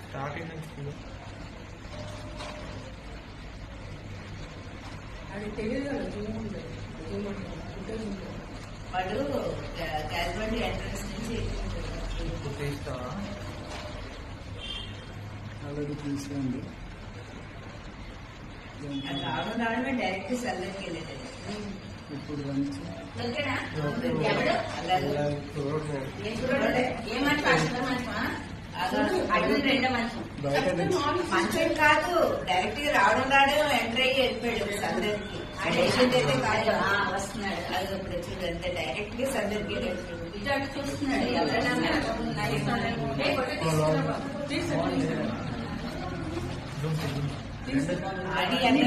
Starting నుంచి అది తెలియదు వాడు క్యాజువాలిటీ ఎంట్రన్స్ నుంచి అలాగే తీసుకోండి. రావడమే డైరెక్ట్ సెల్లర్కి వెళ్ళేది. ఇప్పుడు లంచ్ మంచం కాదు, డైరెక్ట్ గా రావడం ఎంటర్ అయ్యి వెళ్ళిపోయాడు సందర్కి. ఆ పేషెంట్ అయితే కాదు వస్తున్నాడు, అది ఇప్పుడు వచ్చింది అంతే. డైరెక్ట్ గా సందర్కి వెళ్ళిపోయాడు. ఇటు అటు చూస్తున్నాడు ఎవరైనా అది అన్ని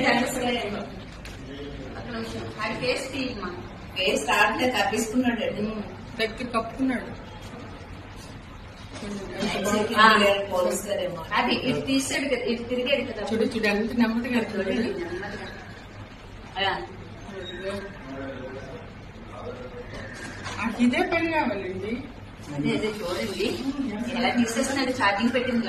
అది కేసు తీయమా. కేసు స్టార్ట్ తప్పించుకున్నాడు, దగ్గర కప్పుకున్నాడు. పోలుస్తారేమో. అది ఇటు తీసాడు కదా, ఇటు తిరిగాడు కదా. చూడు చూడు ఎంత నెమ్మదిగా చూడండి. ఇదే పని కావాలండి. అదే అదే చూడండి ఎలా తీసేస్తున్నాడు. ఛార్జింగ్ పెట్టింది.